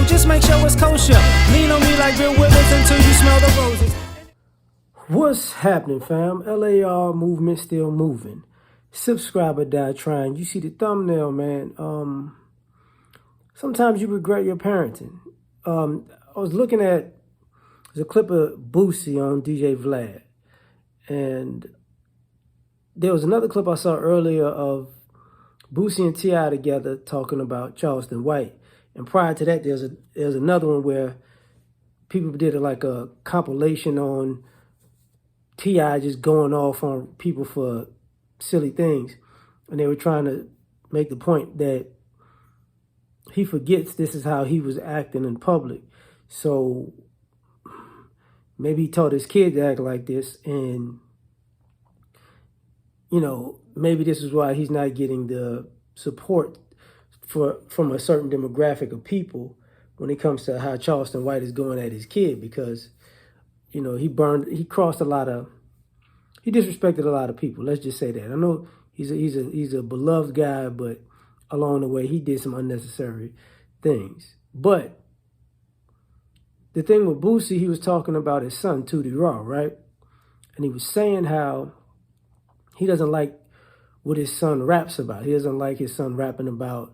just make sure it's kosher. Lean on me like Bill Withers until you smell the roses. What's happening, fam? L.A.R. movement still moving. Subscriber die trying. You see the thumbnail, man. Sometimes you regret your parenting. I was looking at there's a clip of Boosie on DJ Vlad, and there was another clip I saw earlier of Boosie and T.I. together talking about Charleston White. And prior to that, there's another one where people did like a compilation on T.I. just going off on people for silly things. And they were trying to make the point that he forgets this is how he was acting in public. So maybe he taught his kid to act like this, and maybe this is why he's not getting the support from a certain demographic of people when it comes to how Charleston White is going at his kid, because he disrespected a lot of people. Let's just say that. I know he's a beloved guy, but along the way he did some unnecessary things. But the thing with Boosie, he was talking about his son, Tootie Raw, right? And he was saying how he doesn't like what his son raps about. He doesn't like his son rapping about,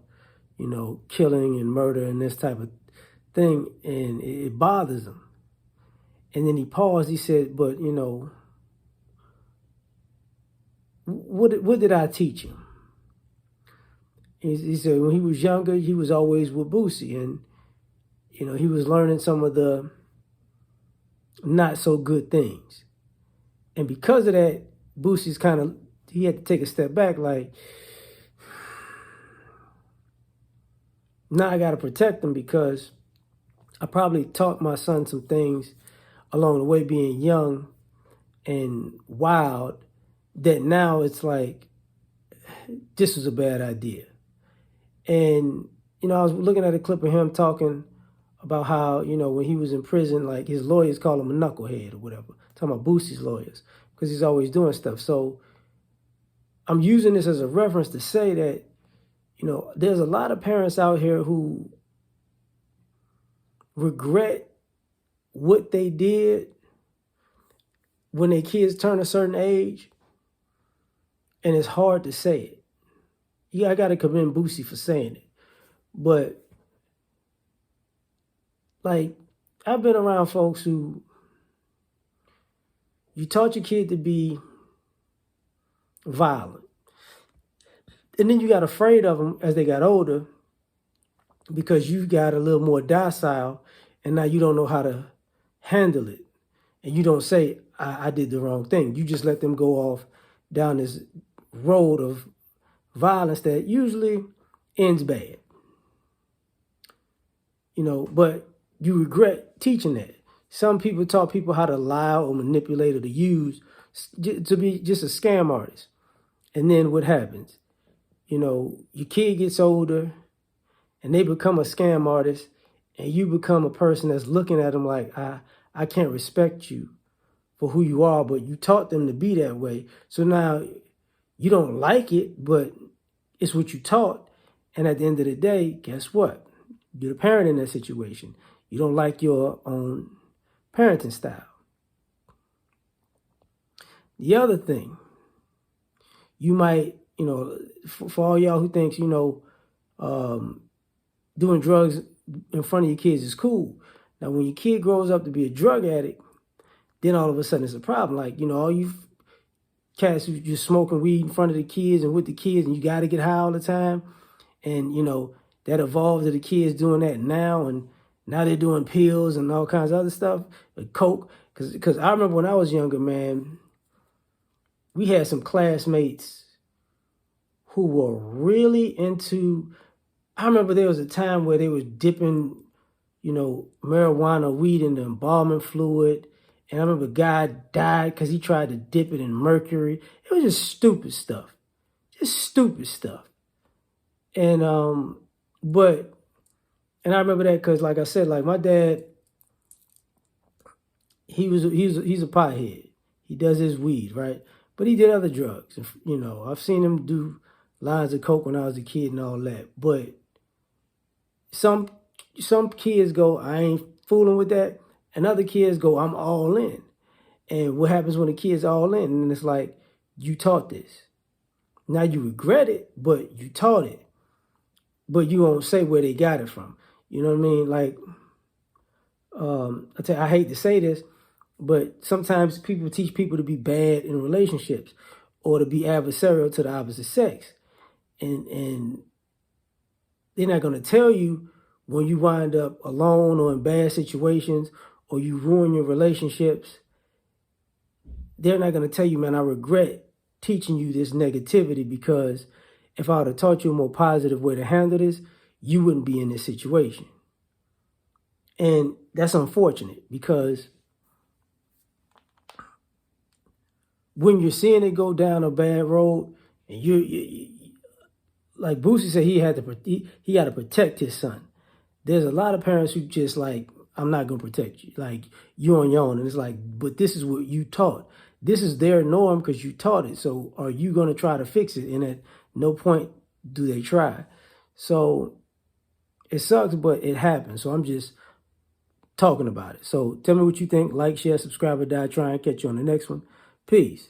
killing and murder and this type of thing. And it bothers him. And then he paused. He said, but, what did I teach him? He said when he was younger, he was always with Boosie. And, he was learning some of the not so good things. And because of that, Boosie's he had to take a step back, like, now I got to protect him, because I probably taught my son some things along the way being young and wild that now it's like, this was a bad idea. And, I was looking at a clip of him talking about how, when he was in prison, like his lawyers call him a knucklehead or whatever. Talking about Boosie's lawyers, because he's always doing stuff. So I'm using this as a reference to say that, there's a lot of parents out here who regret what they did when their kids turn a certain age, and it's hard to say it. Yeah, I got to commend Boosie for saying it. But, like, I've been around folks who you taught your kid to be violent. And then you got afraid of them as they got older because you got a little more docile, and now you don't know how to handle it. And you don't say, I did the wrong thing. You just let them go off down this road of violence that usually ends bad. But you regret teaching that. Some people taught people how to lie or manipulate or to use to be just a scam artist. And then what happens? Your kid gets older and they become a scam artist, and you become a person that's looking at them like, I can't respect you for who you are, but you taught them to be that way. So now you don't like it, but it's what you taught. And at the end of the day, guess what? You're the parent in that situation. You don't like your own parenting style. The other thing, you might, for all y'all who thinks, doing drugs in front of your kids is cool. Now, when your kid grows up to be a drug addict, then all of a sudden it's a problem. Like, all you cats who just smoking weed in front of the kids and with the kids, and you got to get high all the time. And, that evolved to the kids doing that now. And now they're doing pills and all kinds of other stuff, like coke. Because I remember when I was younger, man, we had some classmates who were really into, I remember there was a time where they was dipping, marijuana, weed in the embalming fluid. And I remember a guy died because he tried to dip it in mercury. It was just stupid stuff. Just stupid stuff. And, and I remember that because, like I said, like my dad, he's a pothead. He does his weed, right? But he did other drugs. I've seen him do lines of coke when I was a kid and all that. But some some kids go, I ain't fooling with that. And other kids go, I'm all in. And what happens when the kid's all in? And it's like, you taught this. Now you regret it, but you taught it. But you won't say where they got it from. You know what I mean? Like, I tell you, I hate to say this, but sometimes people teach people to be bad in relationships or to be adversarial to the opposite sex. And they're not going to tell you when you wind up alone or in bad situations or you ruin your relationships. They're not going to tell you, man, I regret teaching you this negativity, because if I would have taught you a more positive way to handle this, you wouldn't be in this situation. And that's unfortunate, because when you're seeing it go down a bad road, and you like Boosie said, he had to protect his son. There's a lot of parents who just like, I'm not gonna protect you. Like, you're on your own. And it's like, but this is what you taught. This is their norm because you taught it. So are you gonna try to fix it? And at no point do they try. So it sucks, but it happens. So I'm just talking about it. So tell me what you think. Like, share, subscribe, or die trying. Catch you on the next one. Peace.